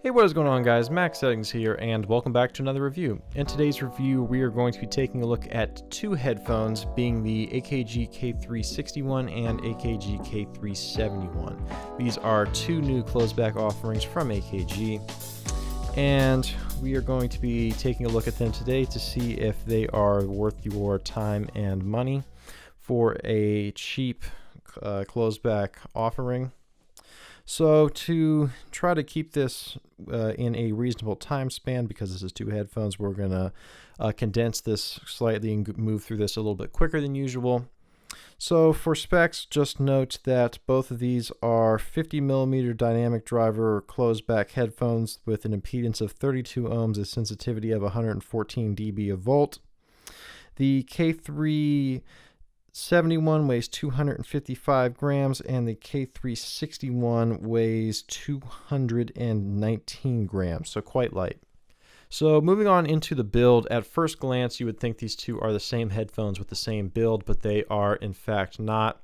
Hey, what is going on, guys? Max Settings here, and welcome back to another review. In today's review, we are going to be taking a look at two headphones, being the AKG K361 and AKG K371. These are two new closeback offerings from AKG, and we are going to be taking a look at them today to see if they are worth your time and money for a cheap closeback offering. So to try to keep this in a reasonable time span, because this is two headphones, we're going to condense this slightly and move through this a little bit quicker than usual. So for specs, just note that both of these are 50mm dynamic driver closeback headphones with an impedance of 32 ohms, a sensitivity of 114 dB a volt. The K371 weighs 255 grams and the K361 weighs 219 grams, so quite light. So moving on into the build, at first glance you would think these two are the same headphones with the same build, but they are in fact not.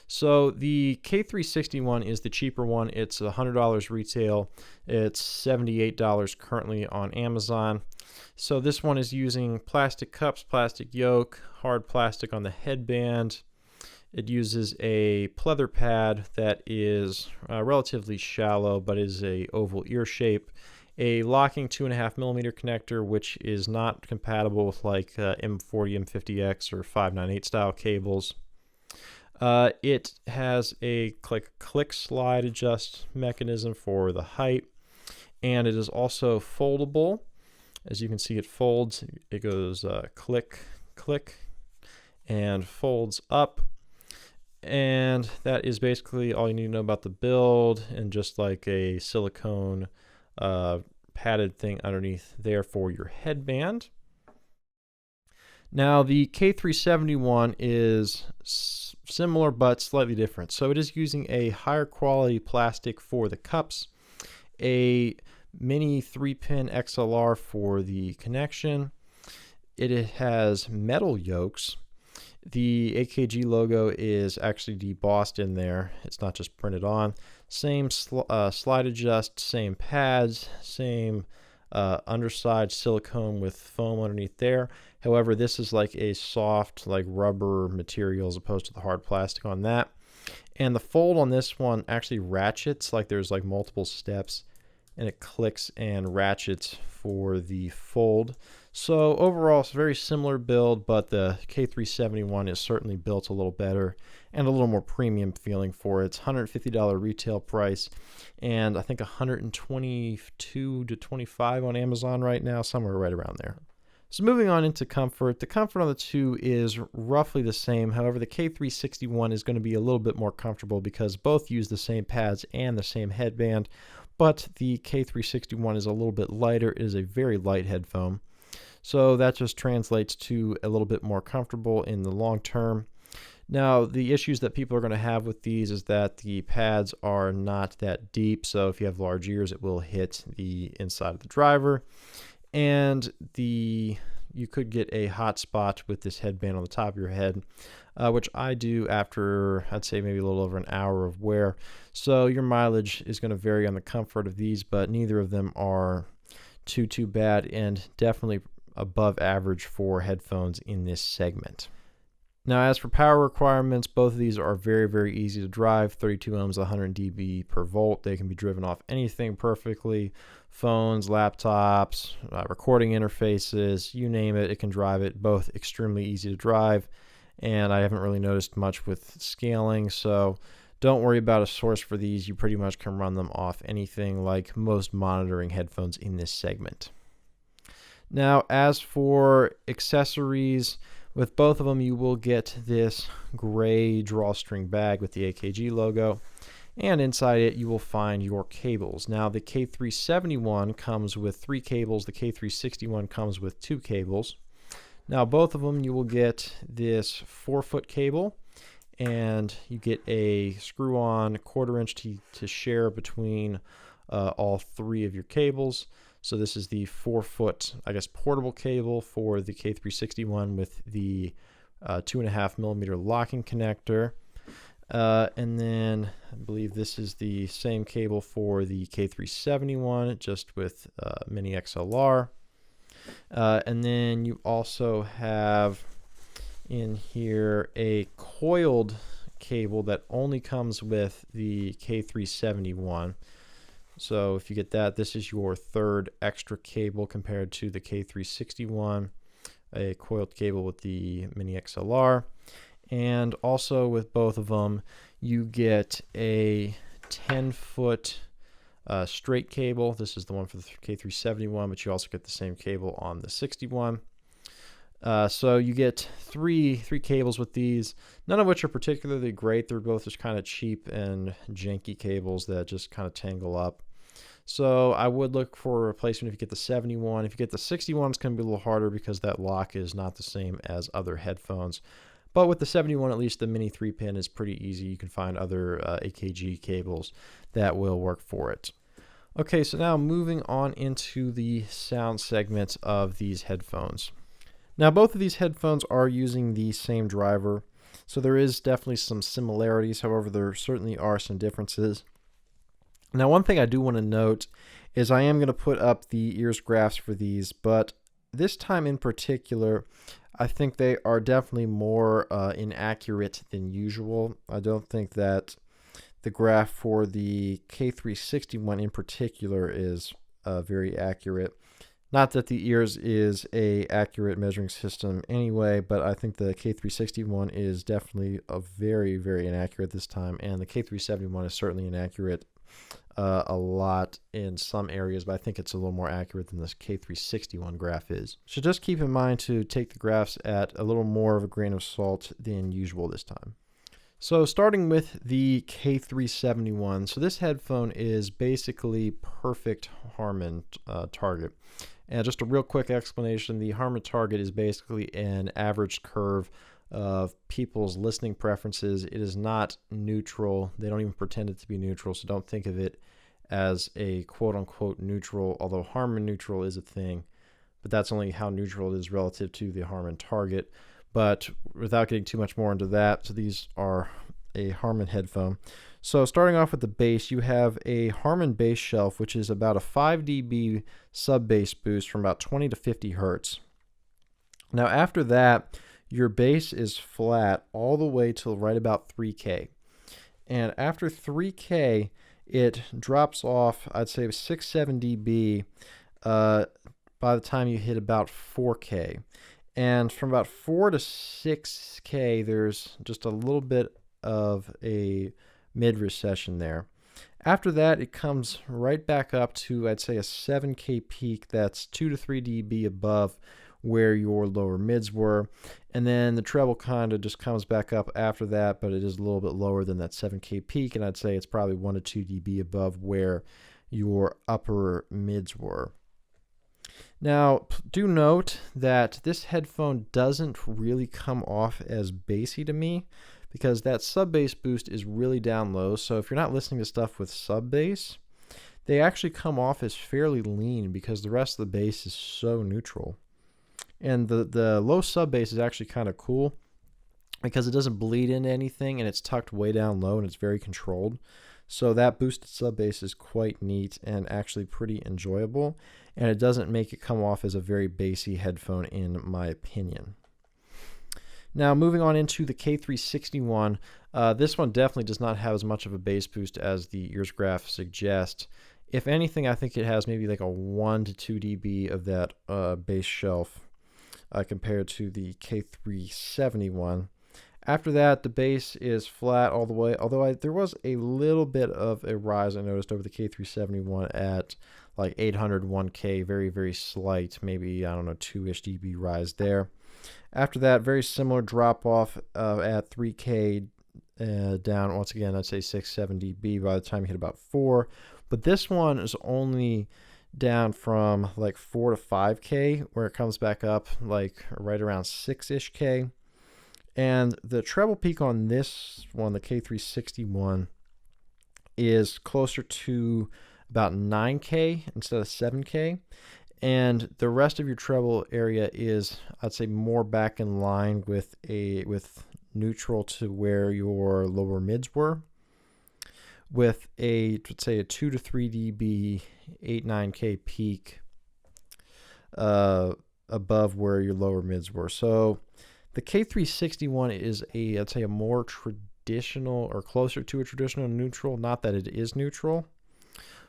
So the K361 is the cheaper one. It's $100 retail. It's $78 currently on Amazon. So this one is using plastic cups, plastic yoke, hard plastic on the headband. It uses a pleather pad that is relatively shallow, but is a oval ear shape. A locking 2.5mm connector, which is not compatible with like M40, M50X, or 598 style cables. It has a click slide adjust mechanism for the height, and it is also foldable. As you can see, it folds. It goes click, click, and folds up. And that is basically all you need to know about the build, and just like a silicone padded thing underneath there for your headband. Now the K371 is similar but slightly different. So it is using a higher quality plastic for the cups, a mini 3-pin XLR for the connection. It has metal yokes. The AKG logo is actually debossed in there. It's not just printed on. Same slide adjust, same pads, same underside silicone with foam underneath there. However, this is like a soft, like rubber material as opposed to the hard plastic on that. And the fold on this one actually ratchets, like there's like multiple steps, and it clicks and ratchets for the fold. So overall, it's a very similar build, but the K371 is certainly built a little better and a little more premium feeling for it. It's $150 retail price, and I think $122 to $125 on Amazon right now, somewhere right around there. So moving on into comfort, the comfort on the two is roughly the same. However, the K361 is going to be a little bit more comfortable because both use the same pads and the same headband, but the K361 is a little bit lighter. It is a very light headphone. So that just translates to a little bit more comfortable in the long term. Now, the issues that people are going to have with these is that the pads are not that deep. So if you have large ears, it will hit the inside of the driver. And you could get a hot spot with this headband on the top of your head, which I do after, I'd say, maybe a little over an hour of wear. So your mileage is going to vary on the comfort of these, but neither of them are too bad, and definitely above average for headphones in this segment. Now, as for power requirements, both of these are very easy to drive. 32 ohms, 100 dB per volt. They can be driven off anything perfectly. Phones, laptops, recording interfaces, you name it, it can drive it. Both extremely easy to drive, and I haven't really noticed much with scaling, so don't worry about a source for these. You pretty much can run them off anything, like most monitoring headphones in this segment. Now, as for accessories, with both of them, you will get this gray drawstring bag with the AKG logo, and inside it you will find your cables. Now, the K371 comes with 3 cables. The K361 comes with 2 cables. Now, both of them, you will get this 4-foot cable, and you get a screw-on 1/4 inch to share between all 3 of your cables. So this is the 4-foot, I guess, portable cable for the K361 with the 2.5mm locking connector. And then I believe this is the same cable for the K371, just with mini XLR. And then you also have in here a coiled cable that only comes with the K371. So if you get that, this is your third extra cable compared to the K361, a coiled cable with the mini XLR. And also with both of them, you get a 10-foot straight cable. This is the one for the K371, but you also get the same cable on the 61. So you get three cables with these, none of which are particularly great. They're both just kind of cheap and janky cables that just kind of tangle up. So I would look for a replacement if you get the 71. If you get the 61, it's going to be a little harder because that lock is not the same as other headphones. But with the 71, at least the mini 3-pin is pretty easy. You can find other AKG cables that will work for it. Okay, so now moving on into the sound segments of these headphones. Now, both of these headphones are using the same driver, so there is definitely some similarities. However, there certainly are some differences. Now, one thing I do want to note is I am going to put up the ears graphs for these, but this time in particular, I think they are definitely more inaccurate than usual. I don't think that the graph for the K361 in particular is very accurate. Not that the EARS is a accurate measuring system anyway, but I think the K361 is definitely very, very inaccurate this time, and the K371 is certainly inaccurate a lot in some areas, but I think it's a little more accurate than this K361 graph is. So just keep in mind to take the graphs at a little more of a grain of salt than usual this time. So starting with the K371, so this headphone is basically perfect Harman target. And just a real quick explanation, the Harman target is basically an average curve of people's listening preferences. It is not neutral. They don't even pretend it to be neutral, so don't think of it as a quote-unquote neutral, although Harman neutral is a thing, but that's only how neutral it is relative to the Harman target. But without getting too much more into that, so these are a Harman headphone. So starting off with the bass, you have a Harman bass shelf, which is about a 5 dB sub-bass boost from about 20 to 50 hertz. Now after that, your bass is flat all the way till right about 3K. And after 3K, it drops off, I'd say 6-7 dB by the time you hit about 4K. And from about 4 to 6K, there's just a little bit of a mid-recession there. After that, it comes right back up to, I'd say, a 7K peak that's 2 to 3 dB above where your lower mids were. And then the treble kind of just comes back up after that, but it is a little bit lower than that 7K peak, and I'd say it's probably 1 to 2 dB above where your upper mids were. Now, do note that this headphone doesn't really come off as bassy to me because that sub-bass boost is really down low. So if you're not listening to stuff with sub-bass, they actually come off as fairly lean because the rest of the bass is so neutral. And the low sub-bass is actually kind of cool because it doesn't bleed into anything and it's tucked way down low and it's very controlled. So that boosted sub-bass is quite neat and actually pretty enjoyable, and it doesn't make it come off as a very bassy headphone in my opinion. Now moving on into the K361, this one definitely does not have as much of a bass boost as the EARS graph suggests. If anything, I think it has maybe like a 1 to 2 dB of that bass shelf compared to the K371. After that, the bass is flat all the way, although there was a little bit of a rise I noticed over the K371 at like 801K, very, very slight, maybe, I don't know, 2-ish dB rise there. After that, very similar drop off at 3K down, once again, I'd say 6-7 dB by the time you hit about 4. But this one is only down from like 4 to 5K, where it comes back up like right around 6-ish K. And the treble peak on this one, the K361, is closer to about 9K instead of 7K. And the rest of your treble area is, I'd say, more back in line with neutral to where your lower mids were, with a, let's say, a 2 to 3 dB 8.9K peak above where your lower mids were. So the K361 is a, I'd say, a more traditional, or closer to a traditional neutral. Not that it is neutral,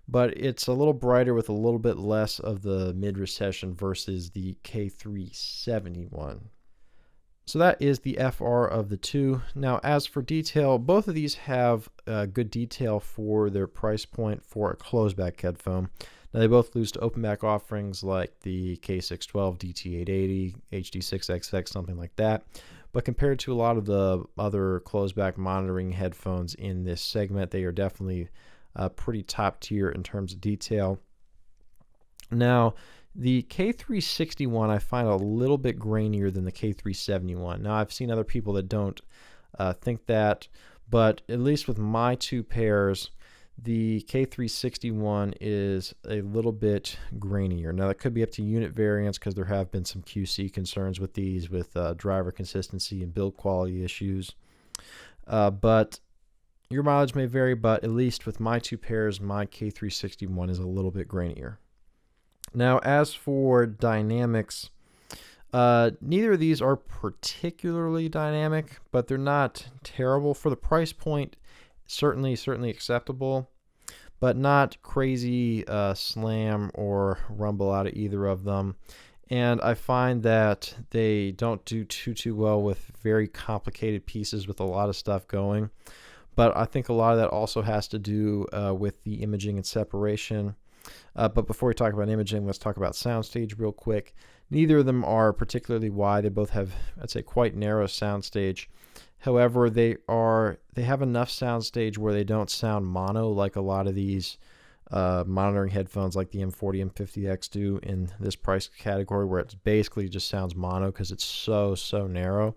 but it's a little brighter with a little bit less of the mid recession versus the K371. So that is the FR of the two. Now, as for detail, both of these have good detail for their price point for a closeback headphone. Now, they both lose to open back offerings like the K612, DT880, HD6XX, something like that. But compared to a lot of the other closeback monitoring headphones in this segment, they are definitely pretty top tier in terms of detail. Now, the K361 I find a little bit grainier than the K371. Now, I've seen other people that don't think that, but at least with my two pairs, the K361 is a little bit grainier. Now, that could be up to unit variants because there have been some QC concerns with these, with driver consistency and build quality issues. But your mileage may vary, but at least with my two pairs, my K361 is a little bit grainier. Now, as for dynamics, neither of these are particularly dynamic, but they're not terrible for the price point. Certainly acceptable, but not crazy slam or rumble out of either of them. And I find that they don't do too well with very complicated pieces with a lot of stuff going. But I think a lot of that also has to do with the imaging and separation. But before we talk about imaging, let's talk about soundstage real quick. Neither of them are particularly wide. They both have, I'd say, quite narrow soundstage. However, they have enough soundstage where they don't sound mono like a lot of these monitoring headphones like the M40, M50X do in this price category, where it basically just sounds mono because it's so narrow.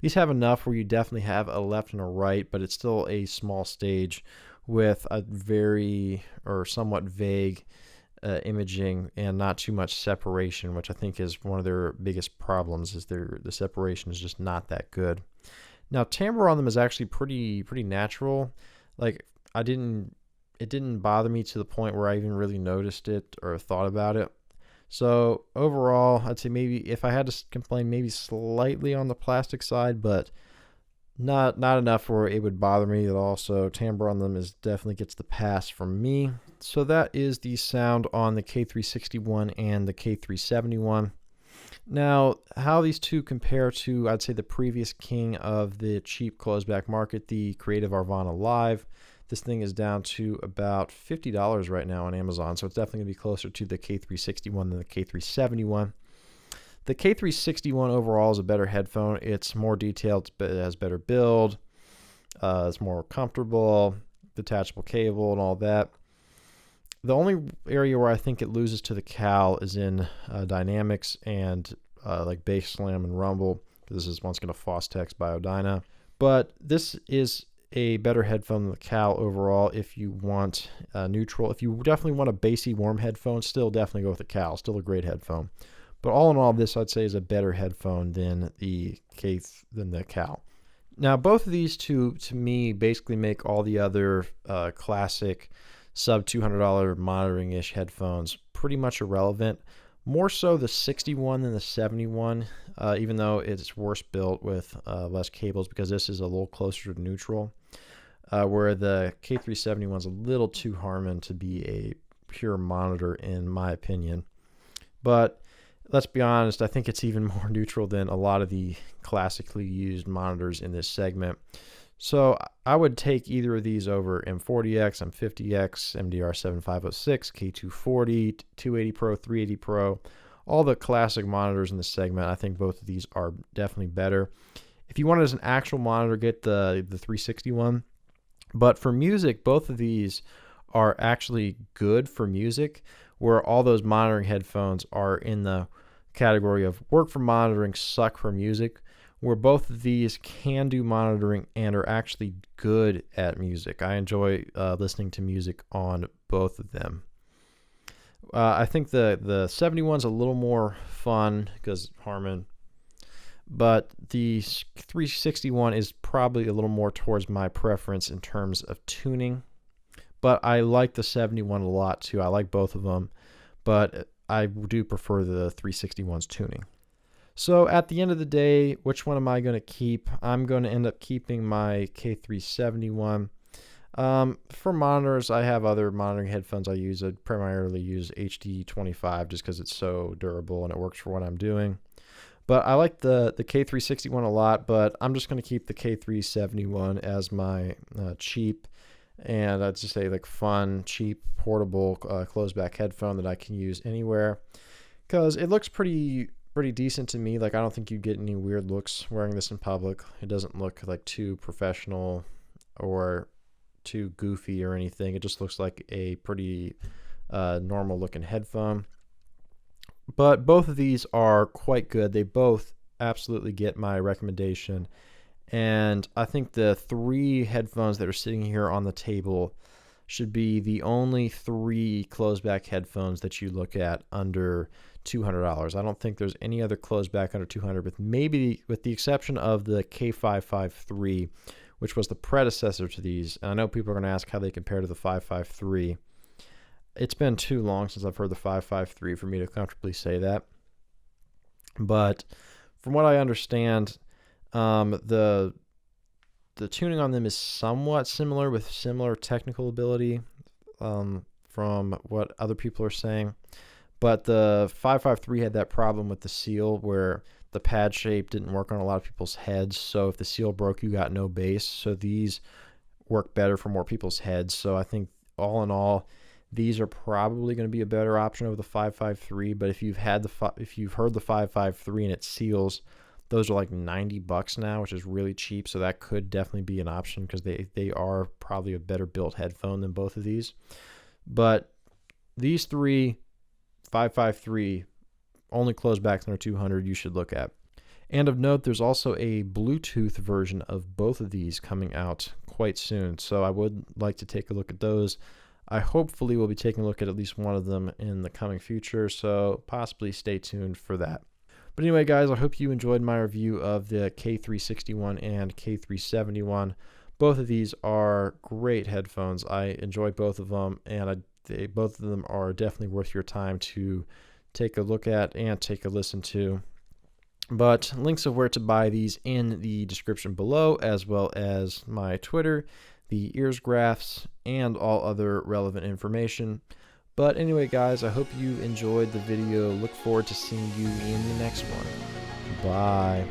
These have enough where you definitely have a left and a right, but it's still a small stage with a very or somewhat vague imaging and not too much separation, which I think is one of their biggest problems, is the separation is just not that good. Now, timbre on them is actually pretty natural. Like, it didn't bother me to the point where I even really noticed it or thought about it. So overall, I'd say maybe if I had to complain, maybe slightly on the plastic side, but not enough where it would bother me at all. So timbre on them definitely gets the pass from me. So that is the sound on the K361 and the K371. Now, how these two compare to, I'd say, the previous king of the cheap closeback market, the Creative Arvana Live. This thing is down to about $50 right now on Amazon, so it's definitely going to be closer to the K361 than the K371. The K361 overall is a better headphone. It's more detailed, it has better build, it's more comfortable, detachable cable and all that. The only area where I think it loses to the Cal is in dynamics and like bass slam and rumble. This is once again a Fostex Biodyna. But this is a better headphone than the Cal overall if you want neutral. If you definitely want a bassy warm headphone, still definitely go with the Cal. Still a great headphone. But all in all, this I'd say is a better headphone than the Cal. Now, both of these two, to me, basically make all the other classic sub $200 monitoring-ish headphones pretty much irrelevant. More so the 61 than the 71, even though it's worse built with less cables, because this is a little closer to neutral, where the K371 is a little too Harman to be a pure monitor, in my opinion. But let's be honest, I think it's even more neutral than a lot of the classically used monitors in this segment. So I would take either of these over M40X, M50X, MDR7506, K240, 280 Pro, 380 Pro, all the classic monitors in this segment. I think both of these are definitely better. If you want it as an actual monitor, get the 361. But for music, both of these are actually good for music, where all those monitoring headphones are in the category of work for monitoring, suck for music, where both of these can do monitoring and are actually good at music. I enjoy listening to music on both of them. I think the 71's a little more fun because Harman, but the 361 is probably a little more towards my preference in terms of tuning. But I like the 71 a lot too. I like both of them, but I do prefer the 361's tuning. So at the end of the day, which one am I going to keep? I'm going to end up keeping my K371. For monitors, I have other monitoring headphones I use. I primarily use HD25 just because it's so durable and it works for what I'm doing. But I like the K361 a lot, but I'm just going to keep the K371 as my cheap, and I'd just say like fun, cheap, portable closed back headphone that I can use anywhere, because it looks pretty decent to me. Like, I don't think you'd get any weird looks wearing this in public. It doesn't look like too professional or too goofy or anything. It just looks like a pretty normal looking headphone. But both of these are quite good. They both absolutely get my recommendation. And I think the 3 headphones that are sitting here on the table should be the only 3 closed back headphones that you look at under $200. I don't think there's any other closed back under $200, but maybe with the exception of the K553, which was the predecessor to these. And I know people are going to ask how they compare to the 553. It's been too long since I've heard the 553 for me to comfortably say that. But from what I understand, the tuning on them is somewhat similar, with similar technical ability from what other people are saying. But the 553 had that problem with the seal where the pad shape didn't work on a lot of people's heads. So if the seal broke, you got no bass. So these work better for more people's heads. So I think all in all, these are probably going to be a better option over the 553. But if you've heard the 553 and it seals, those are like $90 now, which is really cheap. So that could definitely be an option, because they are probably a better built headphone than both of these. But these 3, 553, only closed backs under 200 you should look at. And of note, there's also a Bluetooth version of both of these coming out quite soon. So I would like to take a look at those. I hopefully will be taking a look at least one of them in the coming future, so possibly stay tuned for that. But anyway, guys, I hope you enjoyed my review of the K361 and K371. Both of these are great headphones. I enjoy both of them, and both of them are definitely worth your time to take a look at and take a listen to. But links of where to buy these in the description below, as well as my Twitter, the ears graphs, and all other relevant information. But anyway, guys, I hope you enjoyed the video. Look forward to seeing you in the next one. Bye.